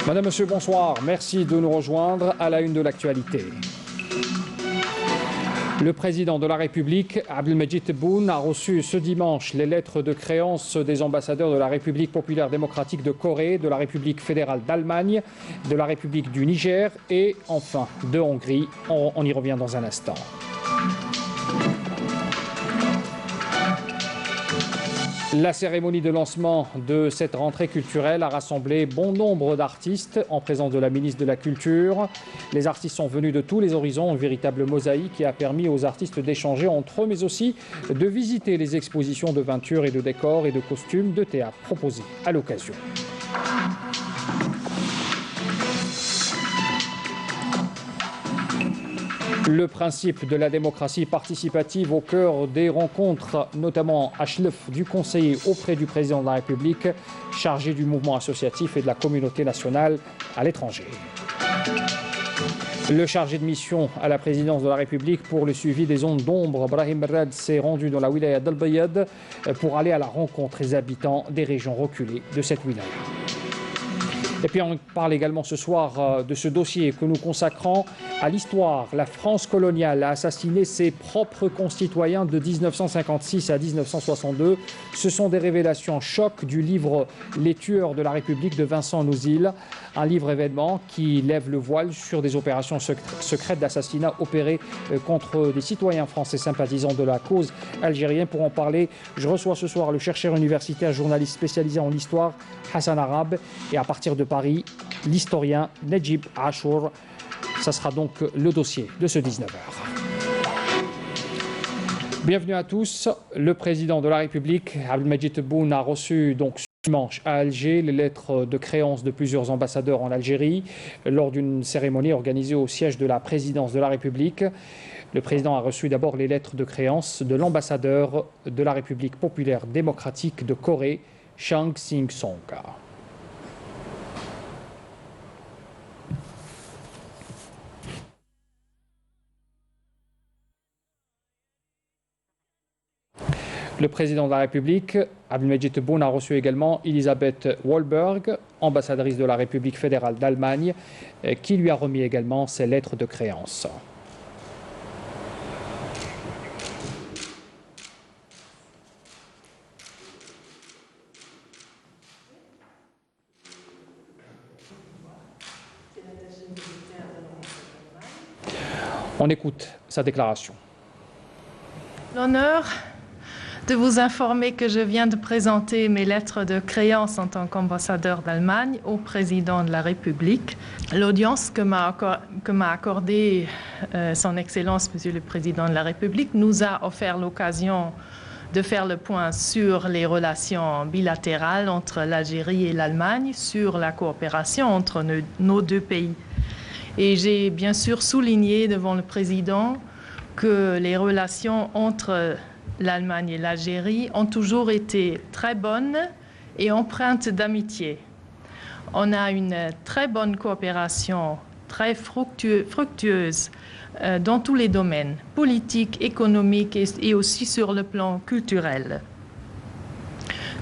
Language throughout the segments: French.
Madame, Monsieur, bonsoir. Merci de nous rejoindre à la une de l'actualité. Le président de la République, Abdelmajid Tebboune, a reçu ce dimanche les lettres de créance des ambassadeurs de la République populaire démocratique de Corée, de la République fédérale d'Allemagne, de la République du Niger et enfin de Hongrie. On y revient dans un instant. La cérémonie de lancement de cette rentrée culturelle a rassemblé bon nombre d'artistes en présence de la ministre de la Culture. Les artistes sont venus de tous les horizons, une véritable mosaïque qui a permis aux artistes d'échanger entre eux, mais aussi de visiter les expositions de peinture et de décors et de costumes de théâtre proposées à l'occasion. Le principe de la démocratie participative au cœur des rencontres, notamment à Chlef du conseiller auprès du président de la République, chargé du mouvement associatif et de la communauté nationale à l'étranger. Le chargé de mission à la présidence de la République pour le suivi des zones d'ombre, Brahim Rad, s'est rendu dans la wilaya d'Al-Bayad pour aller à la rencontre des habitants des régions reculées de cette wilaya. Et puis on parle également ce soir de ce dossier que nous consacrons à l'histoire. La France coloniale a assassiné ses propres concitoyens de 1956 à 1962. Ce sont des révélations choc du livre Les tueurs de la République de Vincent Nouzil, un livre événement qui lève le voile sur des opérations secrètes d'assassinat opérées contre des citoyens français sympathisants de la cause algérienne. Pour en parler, je reçois ce soir le chercheur universitaire, journaliste spécialisé en histoire, Hassan Arabe, et à partir de Paris, l'historien Najib Achour. Ça sera donc le dossier de ce 19h. Bienvenue à tous. Le président de la République, Abdelmajid Tebboune, a reçu donc dimanche à Alger les lettres de créance de plusieurs ambassadeurs en Algérie lors d'une cérémonie organisée au siège de la présidence de la République. Le président a reçu d'abord les lettres de créance de l'ambassadeur de la République populaire démocratique de Corée, Chang Sing-song. Le président de la République, Abdelmajid Tebboune, a reçu également Elisabeth Wahlberg, ambassadrice de la République fédérale d'Allemagne, qui lui a remis également ses lettres de créance. On écoute sa déclaration. L'honneur de vous informer que je viens de présenter mes lettres de créance en tant qu'ambassadeur d'Allemagne au président de la République. L'audience que m'a accordée son Excellence, Monsieur le Président de la République, nous a offert l'occasion de faire le point sur les relations bilatérales entre l'Algérie et l'Allemagne, sur la coopération entre nos deux pays. Et j'ai bien sûr souligné devant le président que les relations entre l'Allemagne et l'Algérie ont toujours été très bonnes et empreintes d'amitié. On a une très bonne coopération, très fructueuse dans tous les domaines, politiques, économiques et aussi sur le plan culturel.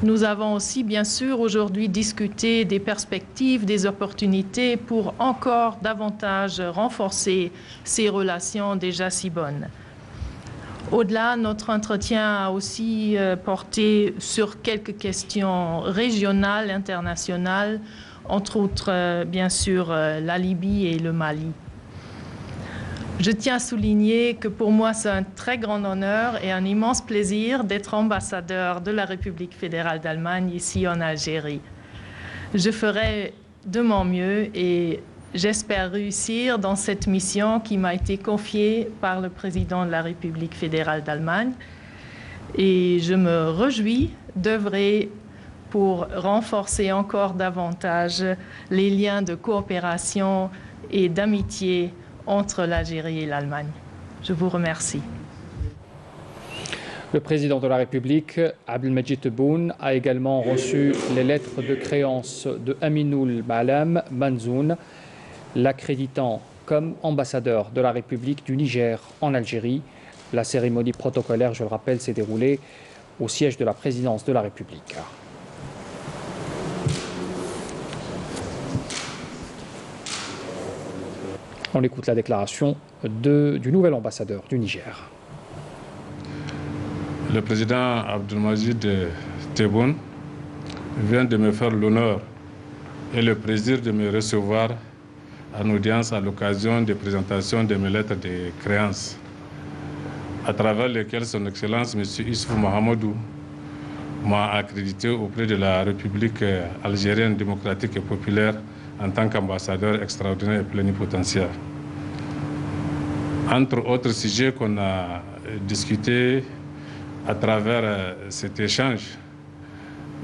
Nous avons aussi, bien sûr, aujourd'hui discuté des perspectives, des opportunités pour encore davantage renforcer ces relations déjà si bonnes. Au-delà, notre entretien a aussi porté sur quelques questions régionales, internationales, entre autres, bien sûr, la Libye et le Mali. Je tiens à souligner que pour moi, c'est un très grand honneur et un immense plaisir d'être ambassadeur de la République fédérale d'Allemagne ici en Algérie. Je ferai de mon mieux et j'espère réussir dans cette mission qui m'a été confiée par le président de la République fédérale d'Allemagne. Et je me réjouis d'œuvrer pour renforcer encore davantage les liens de coopération et d'amitié entre l'Algérie et l'Allemagne. Je vous remercie. Le président de la République, Abdelmajid Tebboune, a également reçu les lettres de créance de Aminoul Malam Manzoun, l'accréditant comme ambassadeur de la République du Niger en Algérie. La cérémonie protocolaire, je le rappelle, s'est déroulée au siège de la présidence de la République. On écoute la déclaration du nouvel ambassadeur du Niger. Le président Abdelmajid Tebboune vient de me faire l'honneur et le plaisir de me recevoir en audience à l'occasion de présentation de mes lettres de créance, à travers lesquelles son Excellence M. Issoufou Mahamadou m'a accrédité auprès de la République algérienne démocratique et populaire en tant qu'ambassadeur extraordinaire et plénipotentiaire. Entre autres sujets qu'on a discutés à travers cet échange,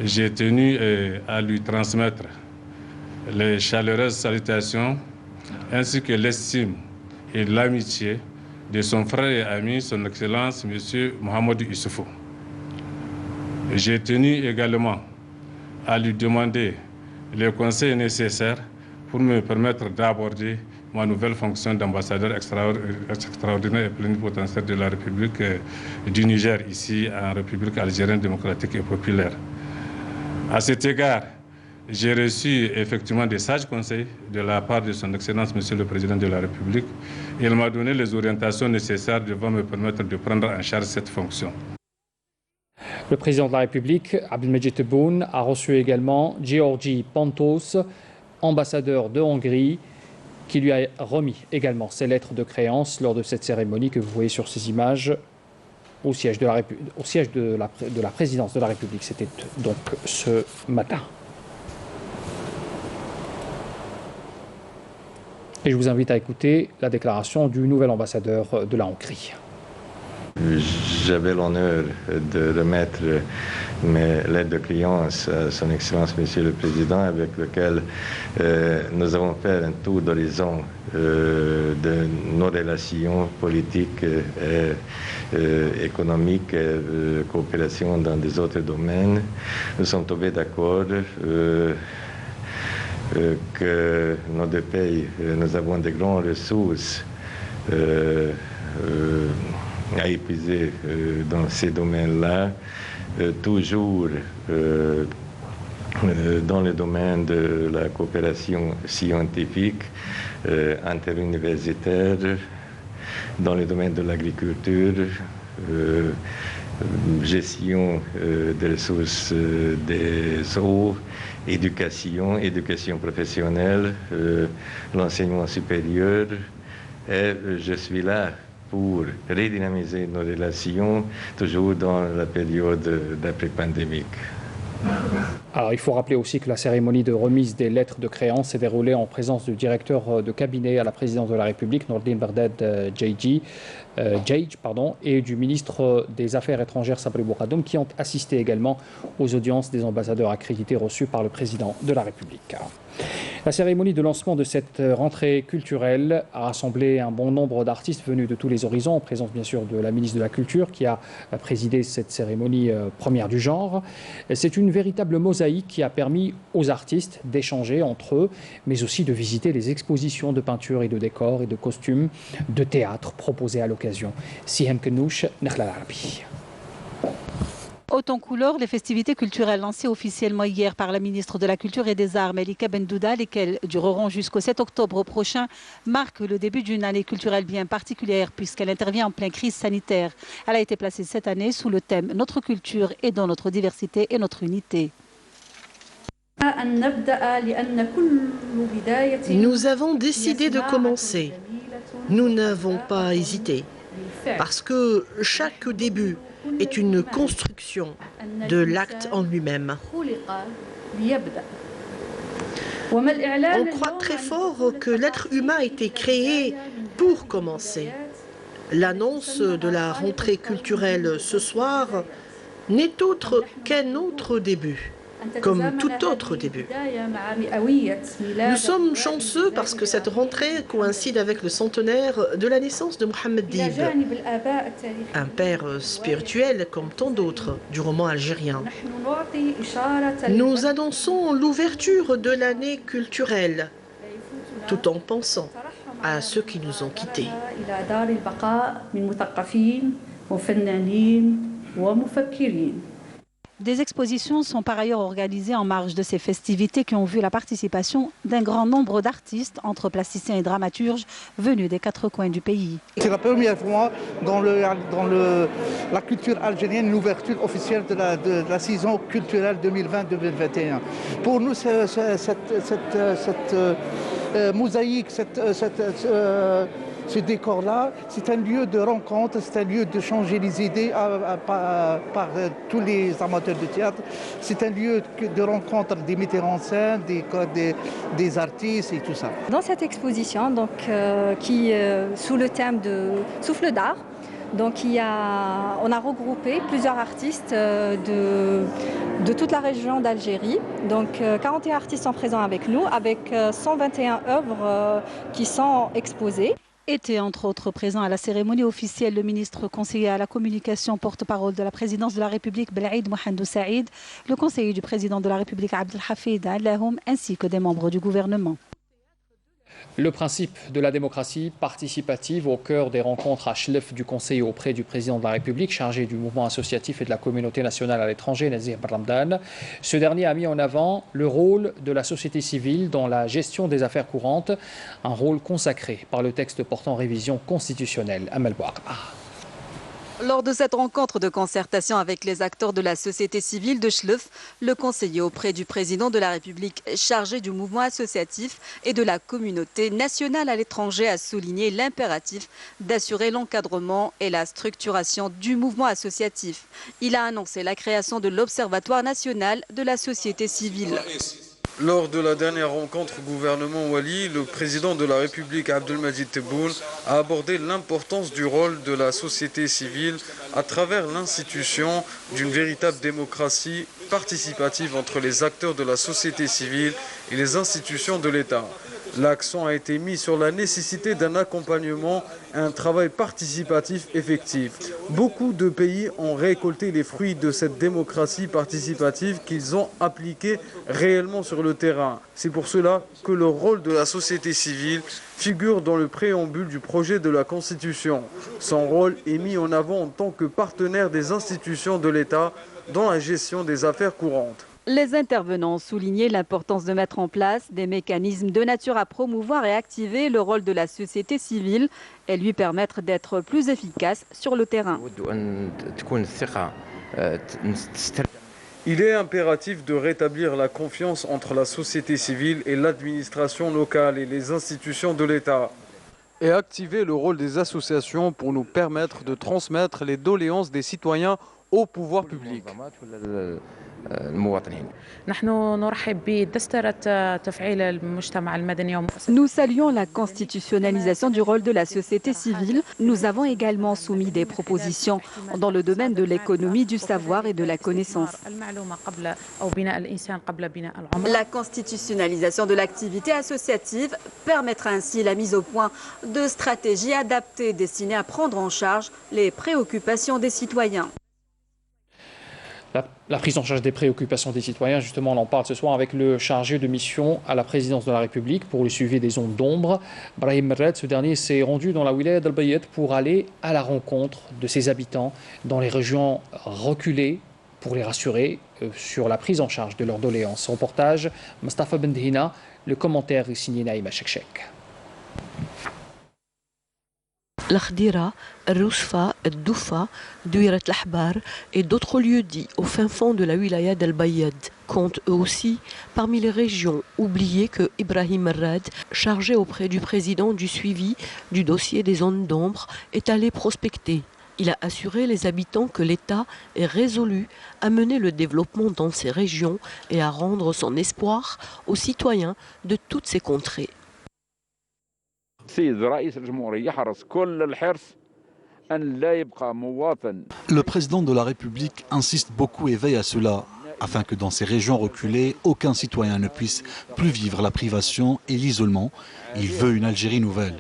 j'ai tenu à lui transmettre les chaleureuses salutations ainsi que l'estime et l'amitié de son frère et ami, son Excellence M. Mahamadou Issoufou. J'ai tenu également à lui demander les conseils nécessaires pour me permettre d'aborder ma nouvelle fonction d'ambassadeur extraordinaire et plénipotentiaire de la République du Niger, ici en République algérienne démocratique et populaire. À cet égard, j'ai reçu effectivement des sages conseils de la part de son Excellence, Monsieur le Président de la République. Et il m'a donné les orientations nécessaires devant me permettre de prendre en charge cette fonction. Le président de la République, Abdelmajid Tebboune, a reçu également Georgi Pantos, ambassadeur de Hongrie, qui lui a remis également ses lettres de créance lors de cette cérémonie que vous voyez sur ces images au siège de la présidence de la République. C'était donc ce matin. Et je vous invite à écouter la déclaration du nouvel ambassadeur de la Hongrie. J'avais l'honneur de remettre mes lettres de créance à son Excellence Monsieur le Président, avec lequel nous avons fait un tour d'horizon de nos relations politiques et économiques, et coopération dans des autres domaines. Nous sommes tombés d'accord que nos deux pays, nous avons de grandes ressources à épuiser dans ces domaines-là, toujours dans le domaine de la coopération scientifique interuniversitaire, dans le domaine de l'agriculture, gestion des ressources des eaux, éducation professionnelle, l'enseignement supérieur. Et je suis là pour redynamiser nos relations, toujours dans la période d'après-pandémique. Alors, il faut rappeler aussi que la cérémonie de remise des lettres de créance s'est déroulée en présence du directeur de cabinet à la présidence de la République, Nordine Barded Djeidji, et du ministre des Affaires étrangères, Sabri Bouradoum, qui ont assisté également aux audiences des ambassadeurs accrédités reçus par le président de la République. La cérémonie de lancement de cette rentrée culturelle a rassemblé un bon nombre d'artistes venus de tous les horizons, en présence bien sûr de la ministre de la Culture qui a présidé cette cérémonie première du genre. C'est une véritable mosaïque qui a permis aux artistes d'échanger entre eux, mais aussi de visiter les expositions de peinture et de décors et de costumes de théâtre proposées à l'occasion. Sihem Kenouch, Nakhla Arabi. Haut en couleur, les festivités culturelles lancées officiellement hier par la ministre de la Culture et des Arts, Melika Bendouda, lesquelles dureront jusqu'au 7 octobre prochain, marquent le début d'une année culturelle bien particulière puisqu'elle intervient en pleine crise sanitaire. Elle a été placée cette année sous le thème « Notre culture est dans notre diversité et notre unité ». Nous avons décidé de commencer. Nous n'avons pas hésité parce que chaque début est une construction de l'acte en lui-même. On croit très fort que l'être humain a été créé pour commencer. L'annonce de la rentrée culturelle ce soir n'est autre qu'un autre début, comme tout autre début. Nous sommes chanceux parce que cette rentrée coïncide avec le centenaire de la naissance de Mohamed Dib, un père spirituel comme tant d'autres du roman algérien. Nous annonçons l'ouverture de l'année culturelle, tout en pensant à ceux qui nous ont quittés. Des expositions sont par ailleurs organisées en marge de ces festivités qui ont vu la participation d'un grand nombre d'artistes, entre plasticiens et dramaturges, venus des 4 coins du pays. C'est la première fois dans la culture algérienne, l'ouverture officielle de la saison culturelle 2020-2021. Pour nous, cette mosaïque, ce décor-là, c'est un lieu de rencontre, c'est un lieu de changer les idées par tous les amateurs de théâtre. C'est un lieu de rencontre des metteurs en scène, des artistes et tout ça. Dans cette exposition, donc, qui sous le thème de Souffle d'art, donc on a regroupé plusieurs artistes de toute la région d'Algérie. Donc 41 artistes sont présents avec nous, avec 121 œuvres qui sont exposées. Était entre autres présent à la cérémonie officielle le ministre conseiller à la communication, porte-parole de la présidence de la République, Belhaïd Mohamedou Saïd, le conseiller du président de la République, Abdelhafid Allahoum, ainsi que des membres du gouvernement. Le principe de la démocratie participative au cœur des rencontres à Chlef du Conseil auprès du président de la République chargé du mouvement associatif et de la communauté nationale à l'étranger, Nazir Bramdan. Ce dernier a mis en avant le rôle de la société civile dans la gestion des affaires courantes, un rôle consacré par le texte portant révision constitutionnelle. Amal Bouakra. Lors de cette rencontre de concertation avec les acteurs de la société civile de Chlef, le conseiller auprès du président de la République chargé du mouvement associatif et de la communauté nationale à l'étranger a souligné l'impératif d'assurer l'encadrement et la structuration du mouvement associatif. Il a annoncé la création de l'Observatoire national de la société civile. Lors de la dernière rencontre gouvernement Wali, le président de la République Abdelmadjid Tebboune a abordé l'importance du rôle de la société civile à travers l'institution d'une véritable démocratie participative entre les acteurs de la société civile et les institutions de l'État. L'accent a été mis sur la nécessité d'un accompagnement et un travail participatif effectif. Beaucoup de pays ont récolté les fruits de cette démocratie participative qu'ils ont appliquée réellement sur le terrain. C'est pour cela que le rôle de la société civile figure dans le préambule du projet de la Constitution. Son rôle est mis en avant en tant que partenaire des institutions de l'État dans la gestion des affaires courantes. Les intervenants ont souligné l'importance de mettre en place des mécanismes de nature à promouvoir et activer le rôle de la société civile et lui permettre d'être plus efficace sur le terrain. Il est impératif de rétablir la confiance entre la société civile et l'administration locale et les institutions de l'État. Et activer le rôle des associations pour nous permettre de transmettre les doléances des citoyens au pouvoir public. Nous saluons la constitutionnalisation du rôle de la société civile. Nous avons également soumis des propositions dans le domaine de l'économie du savoir et de la connaissance. La constitutionnalisation de l'activité associative permettra ainsi la mise au point de stratégies adaptées destinées à prendre en charge les préoccupations des citoyens. La prise en charge des préoccupations des citoyens, justement, on en parle ce soir avec le chargé de mission à la présidence de la République pour le suivi des zones d'ombre. Brahim Merred, ce dernier s'est rendu dans la wilaya d'Al-Bayed pour aller à la rencontre de ses habitants dans les régions reculées pour les rassurer sur la prise en charge de leurs doléances. Reportage, Mustafa Bendhina, le commentaire est signé Naïma Chekchek. L'Akhdira, Rousfa, Doufa, Douirat l'Ahbar et d'autres lieux dits au fin fond de la wilaya d'Al-Bayed comptent eux aussi parmi les régions oubliées que Ibrahim Merred, chargé auprès du président du suivi du dossier des zones d'ombre, est allé prospecter. Il a assuré les habitants que l'État est résolu à mener le développement dans ces régions et à rendre son espoir aux citoyens de toutes ces contrées. Le président de la République insiste beaucoup et veille à cela, afin que dans ces régions reculées, aucun citoyen ne puisse plus vivre la privation et l'isolement. Il veut une Algérie nouvelle.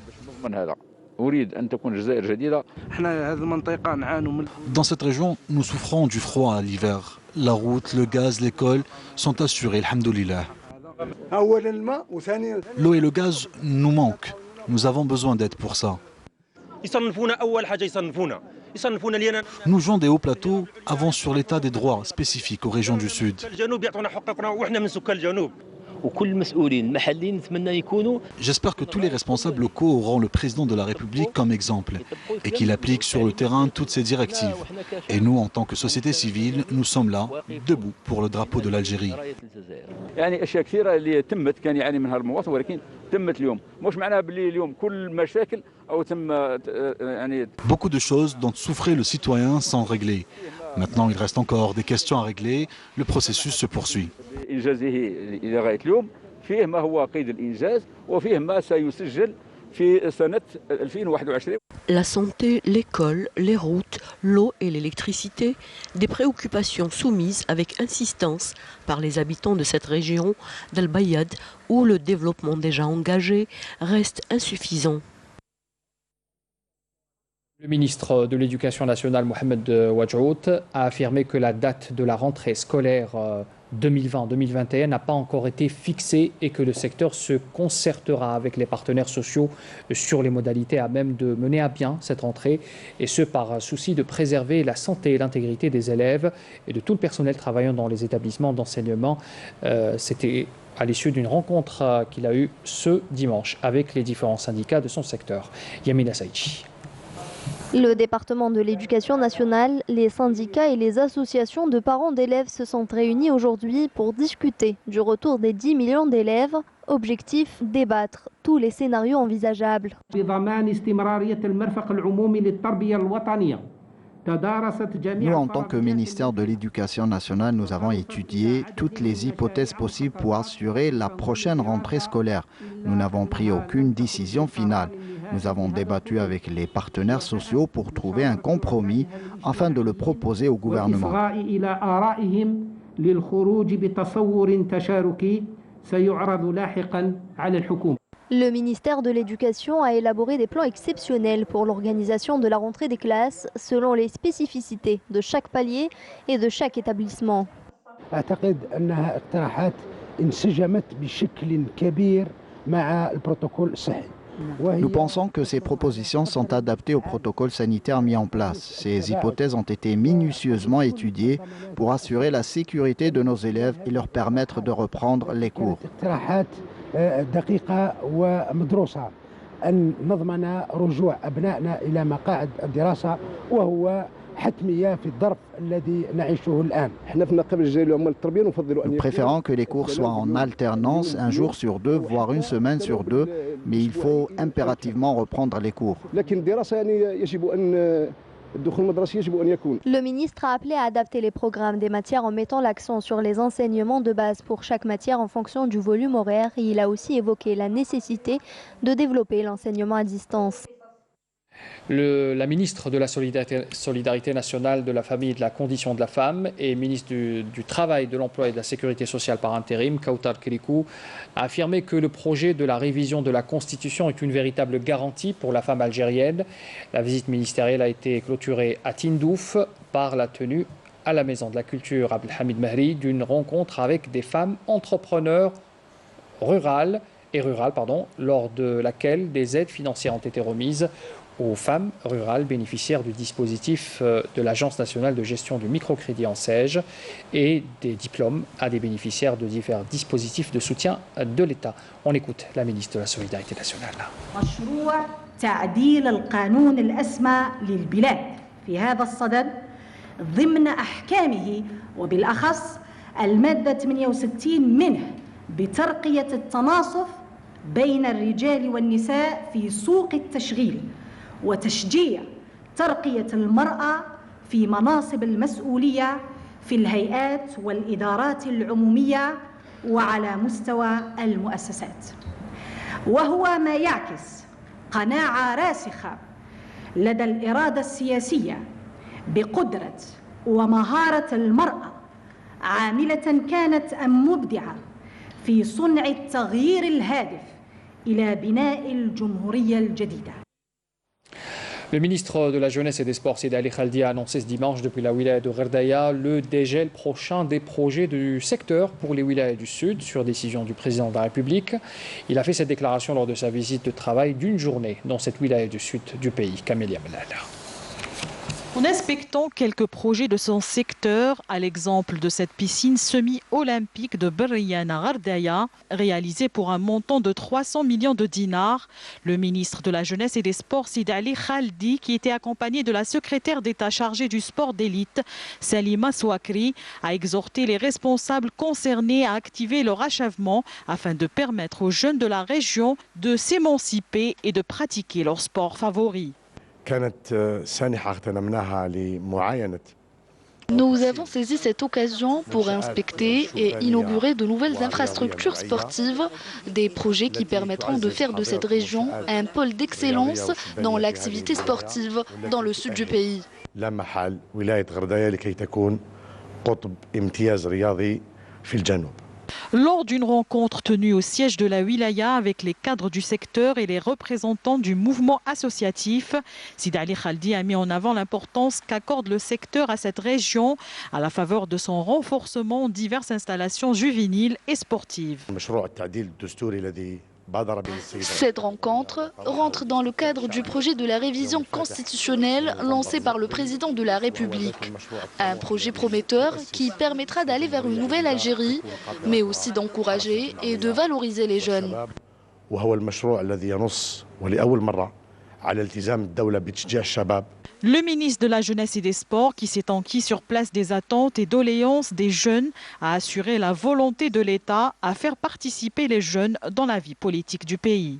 Dans cette région, nous souffrons du froid à l'hiver. La route, le gaz, l'école sont assurés, alhamdoulilah. L'eau et le gaz nous manquent. Nous avons besoin d'aide pour ça. Nous, gens des hauts plateaux, avons sur l'état des droits spécifiques aux régions du Sud. J'espère que tous les responsables locaux auront le président de la République comme exemple et qu'il applique sur le terrain toutes ces directives. Et nous, en tant que société civile, nous sommes là, debout pour le drapeau de l'Algérie. Beaucoup de choses dont souffrait le citoyen sont réglées. Maintenant, il reste encore des questions à régler. Le processus se poursuit. La santé, l'école, les routes, l'eau et l'électricité, des préoccupations soumises avec insistance par les habitants de cette région d'Al Bayad où le développement déjà engagé reste insuffisant. Le ministre de l'Éducation nationale, Mohamed Wadjout, a affirmé que la date de la rentrée scolaire 2020-2021 n'a pas encore été fixée et que le secteur se concertera avec les partenaires sociaux sur les modalités à même de mener à bien cette rentrée, et ce par souci de préserver la santé et l'intégrité des élèves et de tout le personnel travaillant dans les établissements d'enseignement. C'était à l'issue d'une rencontre qu'il a eue ce dimanche avec les différents syndicats de son secteur. Yamina Saïchi. Le département de l'éducation nationale, les syndicats et les associations de parents d'élèves se sont réunis aujourd'hui pour discuter du retour des 10 millions d'élèves. Objectif, débattre tous les scénarios envisageables. Nous, en tant que ministère de l'Éducation nationale, nous avons étudié toutes les hypothèses possibles pour assurer la prochaine rentrée scolaire. Nous n'avons pris aucune décision finale. Nous avons débattu avec les partenaires sociaux pour trouver un compromis afin de le proposer au gouvernement. Le ministère de l'Éducation a élaboré des plans exceptionnels pour l'organisation de la rentrée des classes selon les spécificités de chaque palier et de chaque établissement. Nous pensons que ces propositions sont adaptées au protocole sanitaire mis en place. Ces hypothèses ont été minutieusement étudiées pour assurer la sécurité de nos élèves et leur permettre de reprendre les cours. Nous préférons que les cours soient en alternance, un jour sur deux, voire une semaine sur deux, mais il faut impérativement reprendre les cours. Le ministre a appelé à adapter les programmes des matières en mettant l'accent sur les enseignements de base pour chaque matière en fonction du volume horaire, et il a aussi évoqué la nécessité de développer l'enseignement à distance. La ministre de la Solidarité nationale, de la famille et de la condition de la femme et ministre du Travail, de l'Emploi et de la Sécurité sociale par intérim, Kautar Kirikou, a affirmé que le projet de la révision de la Constitution est une véritable garantie pour la femme algérienne. La visite ministérielle a été clôturée à Tindouf par la tenue à la Maison de la Culture Abdelhamid Mehri d'une rencontre avec des femmes entrepreneurs rurales, lors de laquelle des aides financières ont été remises aux femmes rurales bénéficiaires du dispositif de l'Agence nationale de gestion du microcrédit en SAIG et des diplômes à des bénéficiaires de divers dispositifs de soutien de l'État. On écoute la ministre de la Solidarité nationale. مشروع تعديل القانون الأسمى للبلاد في هذا الصدد ضمن أحكامه وبالأخص المادة 68 منه بترقية التناصف بين الرجال والنساء في سوق التشغيل وتشجيع ترقية المرأة في مناصب المسؤولية في الهيئات والإدارات العمومية وعلى مستوى المؤسسات، وهو ما يعكس قناعة راسخة لدى الإرادة السياسية بقدرة ومهارة المرأة عاملة كانت أم مبدعة في صنع التغيير الهادف إلى بناء الجمهورية الجديدة. Le ministre de la Jeunesse et des Sports, Seydi Ali Khaldi, a annoncé ce dimanche depuis la wilaya de Gerdaya le dégel prochain des projets du secteur pour les wilayas du Sud, sur décision du président de la République. Il a fait cette déclaration lors de sa visite de travail d'une journée dans cette wilaya du Sud du pays. Camélia Melala. En inspectant quelques projets de son secteur, à l'exemple de cette piscine semi-olympique de Berriana Gardaya, réalisée pour un montant de 300 millions de dinars, le ministre de la Jeunesse et des Sports, Sid Ali Khaldi, qui était accompagné de la secrétaire d'État chargée du sport d'élite, Salima Souakri, a exhorté les responsables concernés à activer leur achèvement afin de permettre aux jeunes de la région de s'émanciper et de pratiquer leur sport favori. Nous avons saisi cette occasion pour inspecter et inaugurer de nouvelles infrastructures sportives, des projets qui permettront de faire de cette région un pôle d'excellence dans l'activité sportive dans le sud du pays. Lors d'une rencontre tenue au siège de la Wilaya avec les cadres du secteur et les représentants du mouvement associatif, Sid Ali Khaldi a mis en avant l'importance qu'accorde le secteur à cette région à la faveur de son renforcement en diverses installations juvéniles et sportives. Cette rencontre rentre dans le cadre du projet de la révision constitutionnelle lancé par le président de la République. Un projet prometteur qui permettra d'aller vers une nouvelle Algérie, mais aussi d'encourager et de valoriser les jeunes. Le ministre de la Jeunesse et des Sports, qui s'est enquis sur place des attentes et doléances des jeunes, a assuré la volonté de l'État à faire participer les jeunes dans la vie politique du pays.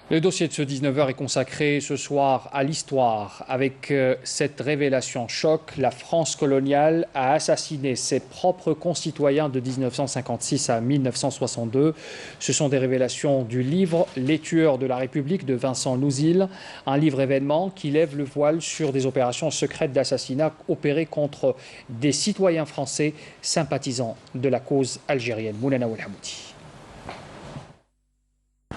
Le dossier de ce 19h est consacré ce soir à l'histoire. Avec cette révélation choc, la France coloniale a assassiné ses propres concitoyens de 1956 à 1962. Ce sont des révélations du livre « Les tueurs de la République » de Vincent Nouzil, un livre événement qui lève le voile sur des opérations secrètes d'assassinat opérées contre des citoyens français sympathisants de la cause algérienne. Mounana Ouelhamoudi.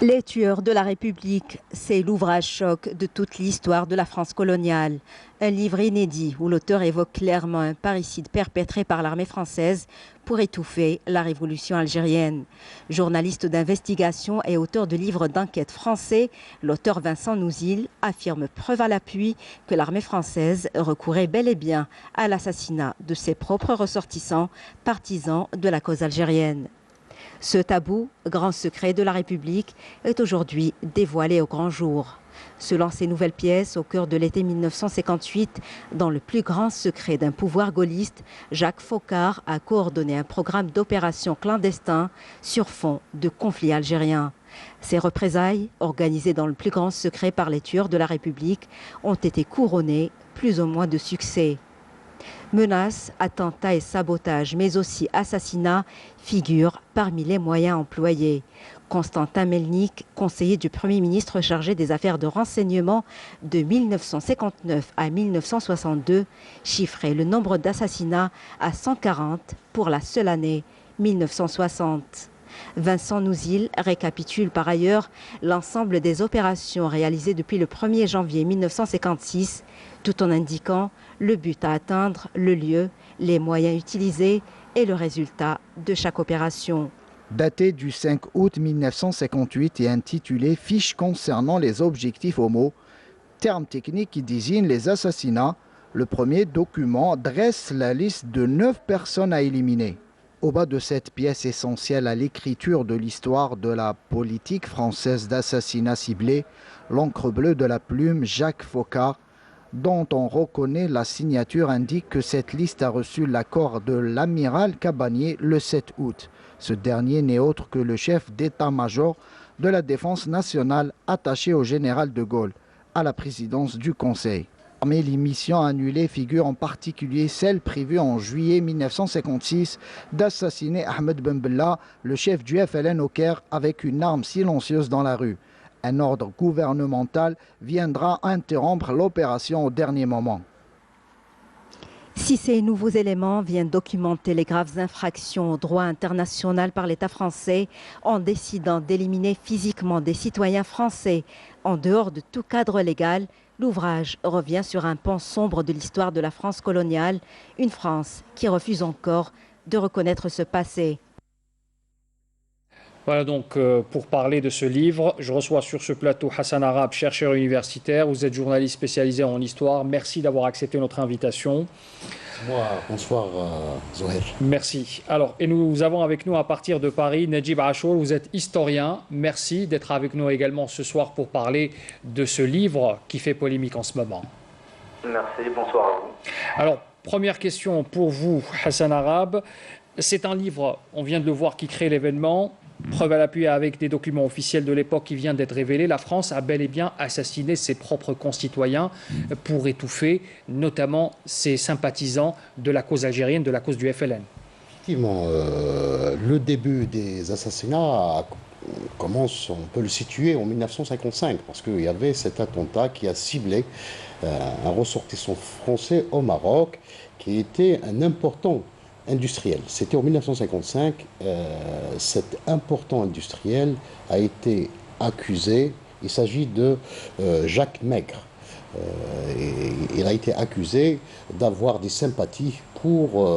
Les tueurs de la République, c'est l'ouvrage choc de toute l'histoire de la France coloniale. Un livre inédit où l'auteur évoque clairement un parricide perpétré par l'armée française pour étouffer la révolution algérienne. Journaliste d'investigation et auteur de livres d'enquête français, l'auteur Vincent Nouzil affirme preuve à l'appui que l'armée française recourait bel et bien à l'assassinat de ses propres ressortissants, partisans de la cause algérienne. Ce tabou, grand secret de la République, est aujourd'hui dévoilé au grand jour. Selon ces nouvelles pièces, au cœur de l'été 1958, dans le plus grand secret d'un pouvoir gaulliste, Jacques Foccart a coordonné un programme d'opérations clandestins sur fond de conflits algériens. Ces représailles, organisées dans le plus grand secret par les tueurs de la République, ont été couronnées plus ou moins de succès. Menaces, attentats et sabotages, mais aussi assassinats, figurent parmi les moyens employés. Constantin Melnik, conseiller du Premier ministre chargé des affaires de renseignement de 1959 à 1962, chiffrait le nombre d'assassinats à 140 pour la seule année 1960. Vincent Nouzil récapitule par ailleurs l'ensemble des opérations réalisées depuis le 1er janvier 1956, tout en indiquant le but à atteindre, le lieu, les moyens utilisés et le résultat de chaque opération. Daté du 5 août 1958 et intitulé « Fiche concernant les objectifs homo », terme technique qui désigne les assassinats, le premier document dresse la liste de 9 personnes à éliminer. Au bas de cette pièce essentielle à l'écriture de l'histoire de la politique française d'assassinat ciblé, l'encre bleue de la plume Jacques Foccart, dont on reconnaît la signature, indique que cette liste a reçu l'accord de l'amiral Cabanier le 7 août. Ce dernier n'est autre que le chef d'état-major de la défense nationale attaché au général de Gaulle, à la présidence du Conseil. Parmi les missions annulées figure en particulier celle prévue en juillet 1956 d'assassiner Ahmed Ben Bella, le chef du FLN au Caire, avec une arme silencieuse dans la rue. Un ordre gouvernemental viendra interrompre l'opération au dernier moment. Si ces nouveaux éléments viennent documenter les graves infractions au droit international par l'État français en décidant d'éliminer physiquement des citoyens français en dehors de tout cadre légal, l'ouvrage revient sur un pan sombre de l'histoire de la France coloniale, une France qui refuse encore de reconnaître ce passé. Voilà donc pour parler de ce livre, je reçois sur ce plateau Hassan Arabe, chercheur universitaire. Vous êtes journaliste spécialisé en histoire. Merci d'avoir accepté notre invitation. Bonsoir Zoher. Merci. Alors, et nous avons avec nous à partir de Paris Nedjib Achour, vous êtes historien. Merci d'être avec nous également ce soir pour parler de ce livre qui fait polémique en ce moment. Merci, bonsoir à vous. Alors, première question pour vous, Hassan Arabe. C'est un livre, on vient de le voir, qui crée l'événement. Preuve à l'appui avec des documents officiels de l'époque qui viennent d'être révélés, la France a bel et bien assassiné ses propres concitoyens pour étouffer notamment ses sympathisants de la cause algérienne, de la cause du FLN. Effectivement, le début des assassinats commence, on peut le situer en 1955, parce qu'il y avait cet attentat qui a ciblé un ressortissant français au Maroc, qui était un important industriel. C'était en 1955, cet important industriel a été accusé, il s'agit de Jacques Maigre. Il a été accusé d'avoir des sympathies pour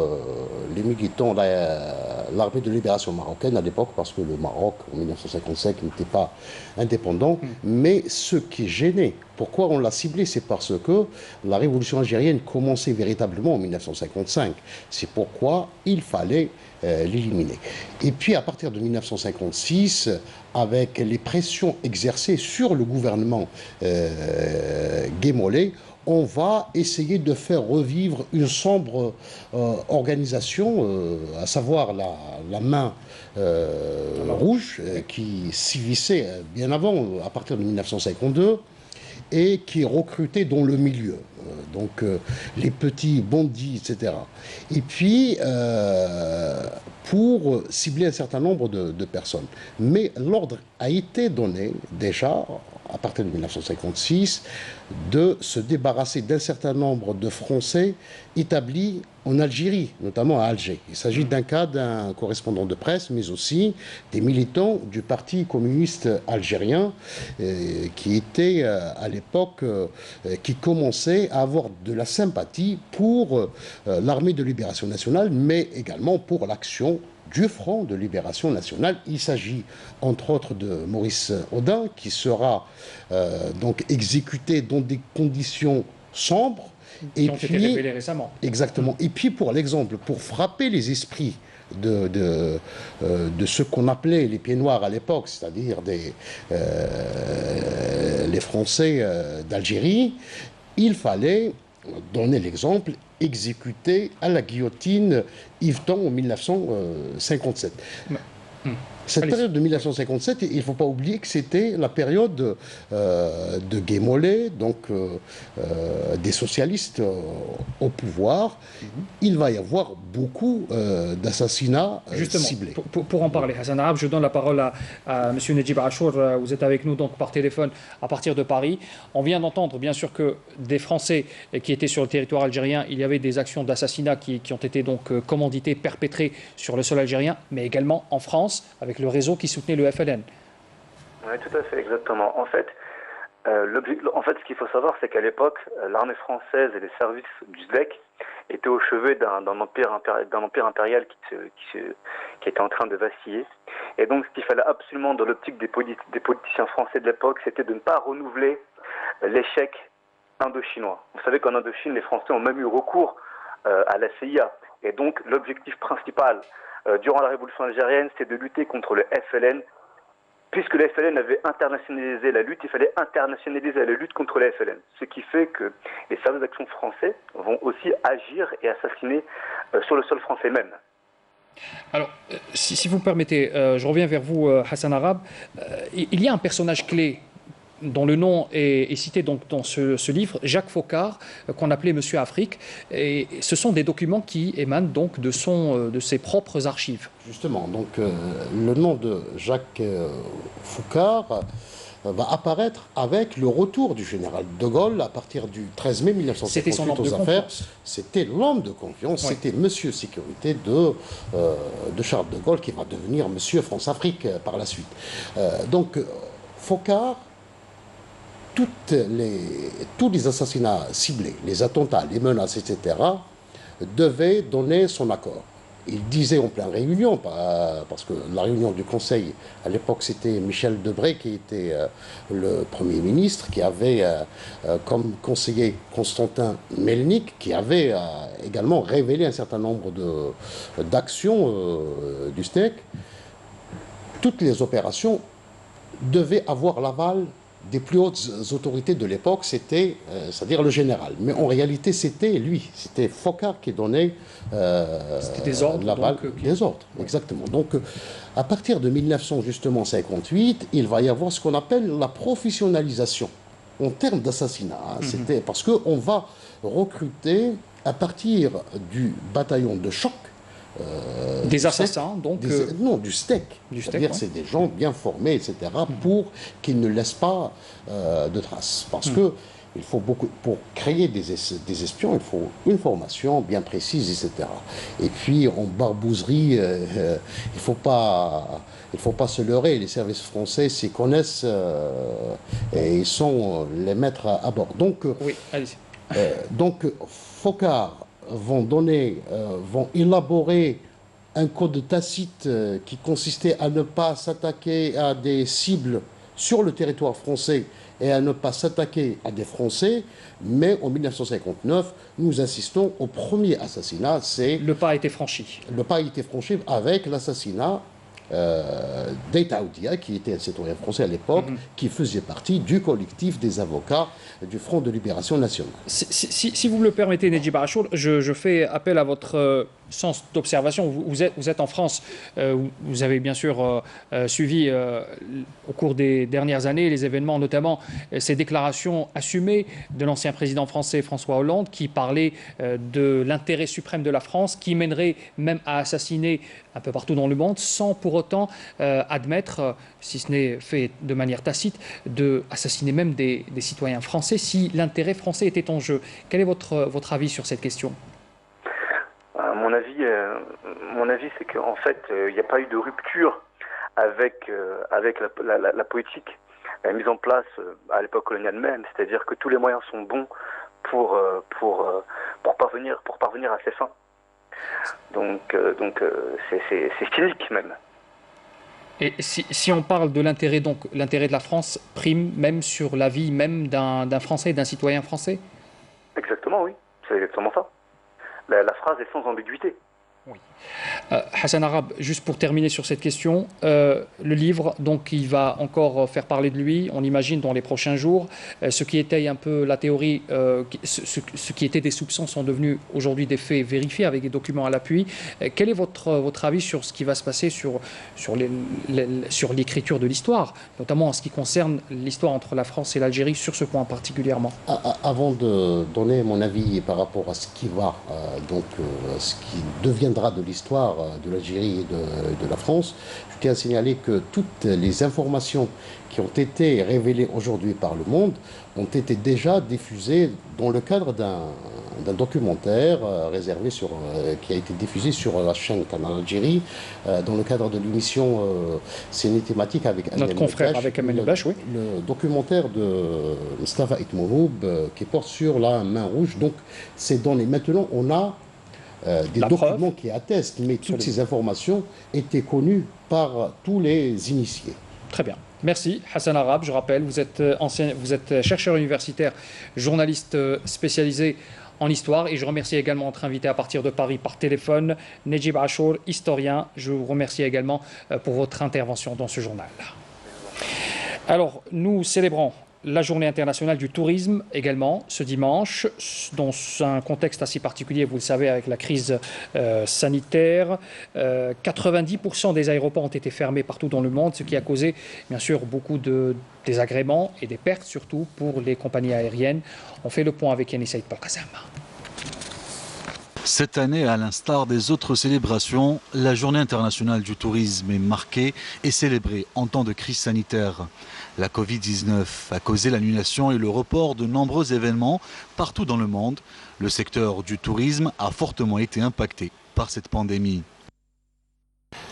les militants de l'armée de libération marocaine à l'époque, parce que le Maroc en 1955 n'était pas indépendant. Mais ce qui gênait, pourquoi on l'a ciblé, c'est parce que la révolution algérienne commençait véritablement en 1955. C'est pourquoi il fallait l'éliminer. Et puis à partir de 1956, avec les pressions exercées sur le gouvernement Gué-Mollet, on va essayer de faire revivre une sombre organisation, à savoir la main rouge, qui sévissait bien avant, à partir de 1952, et qui recrutait dans le milieu, donc les petits bandits, etc. Et puis, pour cibler un certain nombre de personnes. Mais l'ordre a été donné déjà, à partir de 1956, de se débarrasser d'un certain nombre de Français établis en Algérie, notamment à Alger. Il s'agit d'un cas d'un correspondant de presse, mais aussi des militants du Parti communiste algérien, qui étaient à l'époque, qui commençaient à avoir de la sympathie pour l'armée de libération nationale, mais également pour l'action du Front de libération nationale. Il s'agit entre autres de Maurice Audin, qui sera donc exécuté dans des conditions sombres. Qui ont été révélées récemment. Exactement. Et puis pour l'exemple, pour frapper les esprits de ce qu'on appelait les pieds noirs à l'époque, c'est-à-dire les Français d'Algérie, il fallait donner l'exemple, exécuter à la guillotine Yveton en 1957. Cette période de 1957, il ne faut pas oublier que c'était la période de Gué-Mollet, donc des socialistes au pouvoir. Il va y avoir beaucoup d'assassinats ciblés. Pour en parler, Hassan Arabe, je donne la parole à M. Nedjib Achour. Vous êtes avec nous donc par téléphone à partir de Paris. On vient d'entendre bien sûr que des Français qui étaient sur le territoire algérien, il y avait des actions d'assassinat qui ont été donc commanditées, perpétrées sur le sol algérien, mais également en France, avec le réseau qui soutenait le FLN. Oui, tout à fait, exactement. En fait, ce qu'il faut savoir, c'est qu'à l'époque, l'armée française et les services du SDEC étaient au chevet d'un empire impérial qui était en train de vaciller. Et donc, ce qu'il fallait absolument, dans l'optique des politiciens français de l'époque, c'était de ne pas renouveler l'échec indo-chinois. Vous savez qu'en Indochine, les Français ont même eu recours à la CIA. Et donc, l'objectif principal durant la révolution algérienne, c'est de lutter contre le FLN. Puisque le FLN avait internationalisé la lutte, il fallait internationaliser la lutte contre le FLN. Ce qui fait que les services d'action français vont aussi agir et assassiner sur le sol français même. Alors, si vous permettez, je reviens vers vous, Hassan Arabe. Il y a un personnage clé dont le nom est cité donc dans ce livre, Jacques Foccart, qu'on appelait Monsieur Afrique. Et ce sont des documents qui émanent donc de ses propres archives. Justement, donc le nom de Jacques Foccart va apparaître avec le retour du général de Gaulle à partir du 13 mai 1958 aux affaires. C'était l'homme de confiance, c'était Monsieur Sécurité de Charles de Gaulle, qui va devenir Monsieur France-Afrique par la suite. Donc Foccart, tous les assassinats ciblés, les attentats, les menaces, etc., devaient donner son accord. il disait en pleine réunion, parce que la réunion du Conseil, à l'époque, c'était Michel Debré qui était le Premier ministre, qui avait comme conseiller Constantin Melnik, qui avait également révélé un certain nombre d'actions du STEC. Toutes les opérations devaient avoir l'aval des plus hautes autorités de l'époque, c'était, c'est-à-dire le général. Mais en réalité, c'était lui, c'était Foccart qui donnait l'aval. Des ordres, exactement. Donc, à partir de 1958, il va y avoir ce qu'on appelle la professionnalisation en termes d'assassinat. C'était parce qu'on va recruter à partir du bataillon de choc. Des assassins, donc non, du STEC. C'est-à-dire ouais. C'est des gens bien formés, etc., pour qu'ils ne laissent pas de traces. Parce que il faut beaucoup, pour créer des espions, il faut une formation bien précise, etc. Et puis, en barbouzerie, il faut pas se leurrer. Les services français s'y connaissent et ils sont les maîtres à bord. Donc, oui, allez-y. Donc Foccart vont élaborer un code tacite qui consistait à ne pas s'attaquer à des cibles sur le territoire français et à ne pas s'attaquer à des Français. Mais en 1959, nous assistons au premier assassinat. Le pas a été franchi. Le pas a été franchi avec l'assassinat d'Eita Oudia, qui était un citoyen français à l'époque, qui faisait partie du collectif des avocats du Front de Libération Nationale. Si vous me le permettez, Nedjib Achour, je fais appel à votre sens d'observation. Vous êtes en France, vous avez bien sûr suivi au cours des dernières années les événements, notamment ces déclarations assumées de l'ancien président français François Hollande, qui parlait de l'intérêt suprême de la France, qui mènerait même à assassiner un peu partout dans le monde, sans pour autant admettre, si ce n'est fait de manière tacite, d'assassiner même des citoyens français si l'intérêt français était en jeu. Quel est votre avis sur cette question ? Mon avis, c'est qu'en fait, il n'y a pas eu de rupture avec la politique mise en place à l'époque coloniale même, c'est-à-dire que tous les moyens sont bons pour parvenir à ses fins. Donc c'est cynique même. Et si on parle de l'intérêt, donc l'intérêt de la France prime même sur la vie même d'un Français, d'un citoyen français ? Exactement, oui. C'est exactement ça. La phrase est sans ambiguïté. Oui. Hassan Arab, juste pour terminer sur cette question, le livre, donc, il va encore faire parler de lui, on imagine, dans les prochains jours. Ce qui était un peu la théorie, ce qui était des soupçons sont devenus aujourd'hui des faits vérifiés avec des documents à l'appui. Quel est votre avis sur ce qui va se passer sur l'écriture de l'histoire, notamment en ce qui concerne l'histoire entre la France et l'Algérie, sur ce point particulièrement ? Avant de donner mon avis par rapport à ce qui va, ce qui deviendra de l'histoire de l'Algérie et de la France, je tiens à signaler que toutes les informations qui ont été révélées aujourd'hui par Le Monde ont été déjà diffusées dans le cadre d'un documentaire réservé qui a été diffusé sur la chaîne Canal Algérie dans le cadre de l'émission Séné thématique avec notre confrère avec Amel Bache, oui. Le documentaire de Mustafa Itmounoub qui porte sur la main rouge. Donc ces données. Maintenant, on a des documents qui attestent, mais toutes ces informations étaient connues par tous les initiés. Très bien. Merci Hassan Arab. Je rappelle, vous êtes chercheur universitaire, journaliste spécialisé en histoire, et je remercie également notre invité à partir de Paris par téléphone, Nedjib Achour, historien. Je vous remercie également pour votre intervention dans ce journal. Alors, nous célébrons la journée internationale du tourisme également ce dimanche, dans un contexte assez particulier, vous le savez, avec la crise sanitaire. 90% des aéroports ont été fermés partout dans le monde, ce qui a causé bien sûr beaucoup de désagréments et des pertes surtout pour les compagnies aériennes. On fait le point avec Yannis Saïd Belkacem. Cette année, à l'instar des autres célébrations, la journée internationale du tourisme est marquée et célébrée en temps de crise sanitaire. La Covid-19 a causé l'annulation et le report de nombreux événements partout dans le monde. Le secteur du tourisme a fortement été impacté par cette pandémie.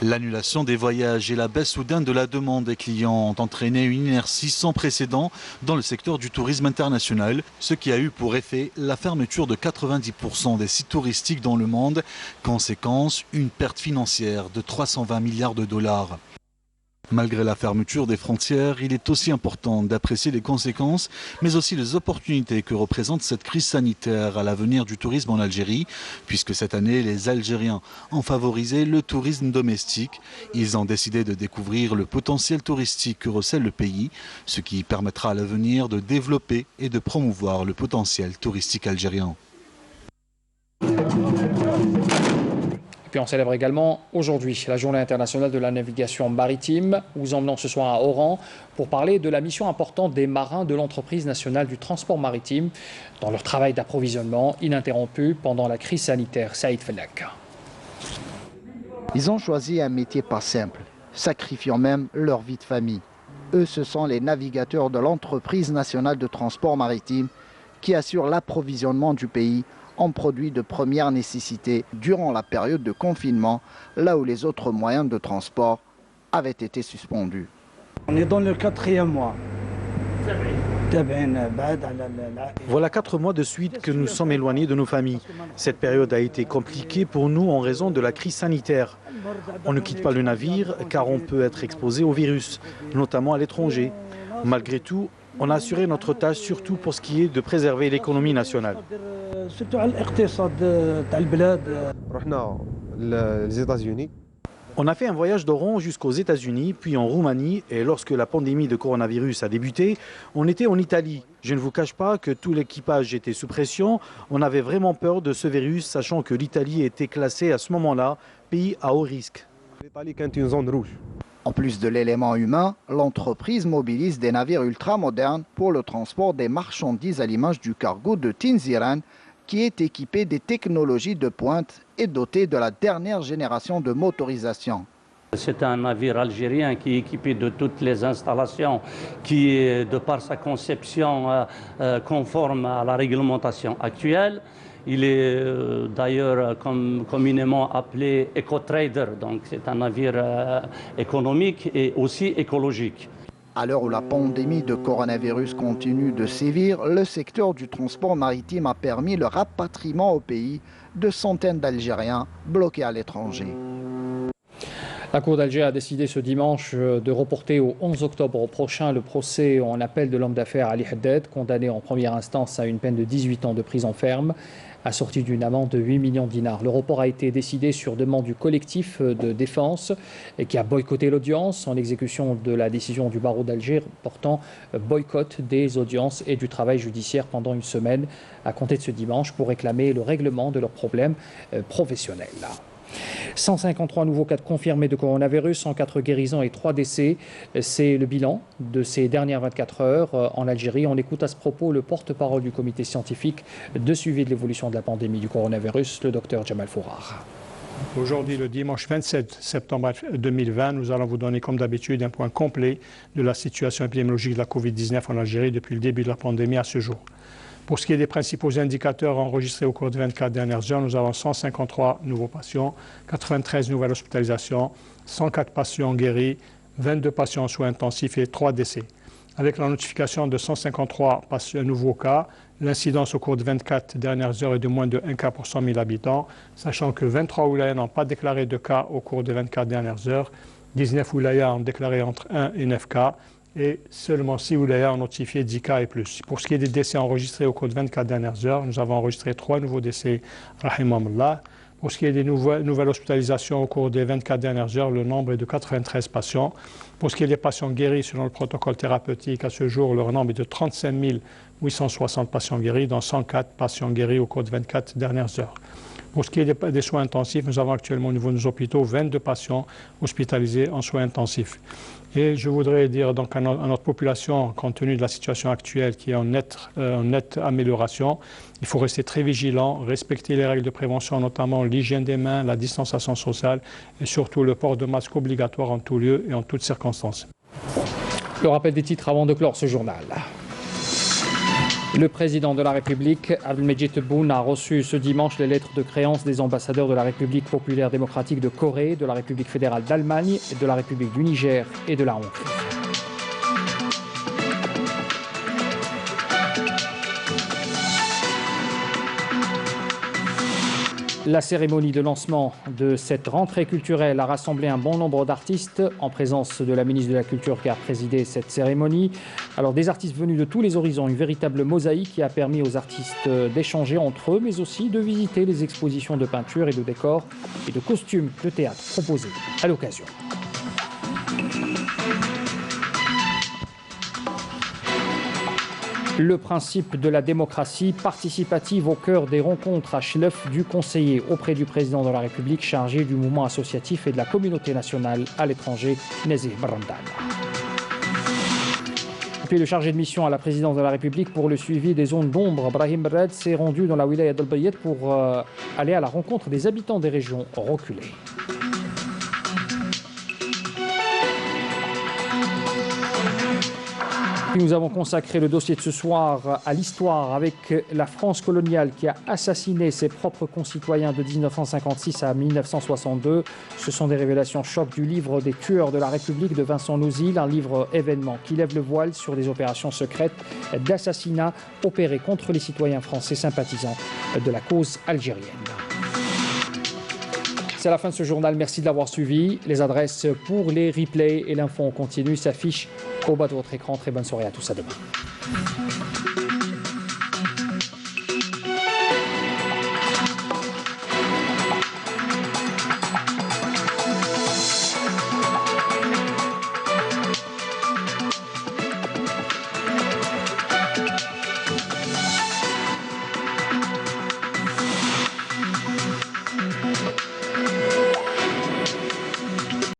L'annulation des voyages et la baisse soudaine de la demande des clients ont entraîné une inertie sans précédent dans le secteur du tourisme international, ce qui a eu pour effet la fermeture de 90% des sites touristiques dans le monde. Conséquence, une perte financière de 320 milliards de dollars. Malgré la fermeture des frontières, il est aussi important d'apprécier les conséquences, mais aussi les opportunités que représente cette crise sanitaire à l'avenir du tourisme en Algérie, puisque cette année, les Algériens ont favorisé le tourisme domestique. Ils ont décidé de découvrir le potentiel touristique que recèle le pays, ce qui permettra à l'avenir de développer et de promouvoir le potentiel touristique algérien. Puis on célèbre également aujourd'hui la journée internationale de la navigation maritime. Nous emmenons ce soir à Oran pour parler de la mission importante des marins de l'entreprise nationale du transport maritime dans leur travail d'approvisionnement ininterrompu pendant la crise sanitaire. Saïd Fellak. Ils ont choisi un métier pas simple, sacrifiant même leur vie de famille. Eux, ce sont les navigateurs de l'entreprise nationale de transport maritime qui assurent l'approvisionnement du pays en produits de première nécessité durant la période de confinement, là où les autres moyens de transport avaient été suspendus. On est dans le 4e mois. Voilà 4 mois de suite que nous sommes éloignés de nos familles. Cette période a été compliquée pour nous en raison de la crise sanitaire. On ne quitte pas le navire car on peut être exposé au virus, notamment à l'étranger. Malgré tout, on a assuré notre tâche surtout pour ce qui est de préserver l'économie nationale. On a fait un voyage d'Oran jusqu'aux États-Unis, puis en Roumanie, et lorsque la pandémie de coronavirus a débuté, on était en Italie. Je ne vous cache pas que tout l'équipage était sous pression. On avait vraiment peur de ce virus, sachant que l'Italie était classée à ce moment-là pays à haut risque. En plus de l'élément humain, l'entreprise mobilise des navires ultramodernes pour le transport des marchandises à l'image du cargo de Tinziran, qui est équipé des technologies de pointe et doté de la dernière génération de motorisation. C'est un navire algérien qui est équipé de toutes les installations, qui est, de par sa conception, conforme à la réglementation actuelle. Il est d'ailleurs communément appelé éco-trader, donc c'est un navire économique et aussi écologique. À l'heure où la pandémie de coronavirus continue de sévir, le secteur du transport maritime a permis le rapatriement au pays de centaines d'Algériens bloqués à l'étranger. La Cour d'Alger a décidé ce dimanche de reporter au 11 octobre prochain le procès en appel de l'homme d'affaires Ali Haddad, condamné en première instance à une peine de 18 ans de prison ferme, assortie d'une amende de 8 millions de dinars. Le report a été décidé sur demande du collectif de défense qui a boycotté l'audience en exécution de la décision du barreau d'Alger portant boycott des audiences et du travail judiciaire pendant une semaine à compter de ce dimanche pour réclamer le règlement de leurs problèmes professionnels. 153 nouveaux cas confirmés de coronavirus, 104 guérisons et 3 décès. C'est le bilan de ces dernières 24 heures en Algérie. On écoute à ce propos le porte-parole du comité scientifique de suivi de l'évolution de la pandémie du coronavirus, le docteur Jamal Fourar. Aujourd'hui, le dimanche 27 septembre 2020, nous allons vous donner comme d'habitude un point complet de la situation épidémiologique de la Covid-19 en Algérie depuis le début de la pandémie à ce jour. Pour ce qui est des principaux indicateurs enregistrés au cours des 24 dernières heures, nous avons 153 nouveaux patients, 93 nouvelles hospitalisations, 104 patients guéris, 22 patients en soins intensifs et 3 décès. Avec la notification de 153 nouveaux cas, l'incidence au cours des 24 dernières heures est de moins de 1 cas pour 100 000 habitants, sachant que 23 wilayas n'ont pas déclaré de cas au cours des 24 dernières heures, 19 wilayas ont déclaré entre 1 et 9 cas, et seulement 6 wilayas ont notifié 10 cas et plus. Pour ce qui est des décès enregistrés au cours des 24 dernières heures, nous avons enregistré 3 nouveaux décès, rahimahumullah. Pour ce qui est des nouvelles hospitalisations au cours des 24 dernières heures, le nombre est de 93 patients. Pour ce qui est des patients guéris selon le protocole thérapeutique, à ce jour, leur nombre est de 35 860 patients guéris, dont 104 patients guéris au cours des 24 dernières heures. Pour ce qui est des soins intensifs, nous avons actuellement au niveau de nos hôpitaux 22 patients hospitalisés en soins intensifs. Et je voudrais dire donc à notre population, compte tenu de la situation actuelle qui est en nette amélioration, il faut rester très vigilant, respecter les règles de prévention, notamment l'hygiène des mains, la distanciation sociale et surtout le port de masque obligatoire en tout lieu et en toutes circonstances. Le rappel des titres avant de clore ce journal. Le président de la République, Abdelmadjid Tebboune, a reçu ce dimanche les lettres de créance des ambassadeurs de la République populaire démocratique de Corée, de la République fédérale d'Allemagne, de la République du Niger et de la Hongrie. La cérémonie de lancement de cette rentrée culturelle a rassemblé un bon nombre d'artistes en présence de la ministre de la Culture qui a présidé cette cérémonie. Alors des artistes venus de tous les horizons, une véritable mosaïque qui a permis aux artistes d'échanger entre eux, mais aussi de visiter les expositions de peinture et de décors et de costumes de théâtre proposées à l'occasion. Le principe de la démocratie participative au cœur des rencontres à Chlef du conseiller auprès du président de la République chargé du mouvement associatif et de la communauté nationale à l'étranger, Nazih Barramdane. Puis le chargé de mission à la présidence de la République pour le suivi des zones d'ombre, Brahim Red, s'est rendu dans la wilaya d'Al-Bayed pour aller à la rencontre des habitants des régions reculées. Nous avons consacré le dossier de ce soir à l'histoire avec la France coloniale qui a assassiné ses propres concitoyens de 1956 à 1962. Ce sont des révélations choc du livre des tueurs de la République de Vincent Nouzil, un livre événement qui lève le voile sur des opérations secrètes d'assassinat opérées contre les citoyens français sympathisants de la cause algérienne. C'est la fin de ce journal, merci de l'avoir suivi. Les adresses pour les replays et l'info en continu s'affichent au bas de votre écran. Très bonne soirée à tous, à demain.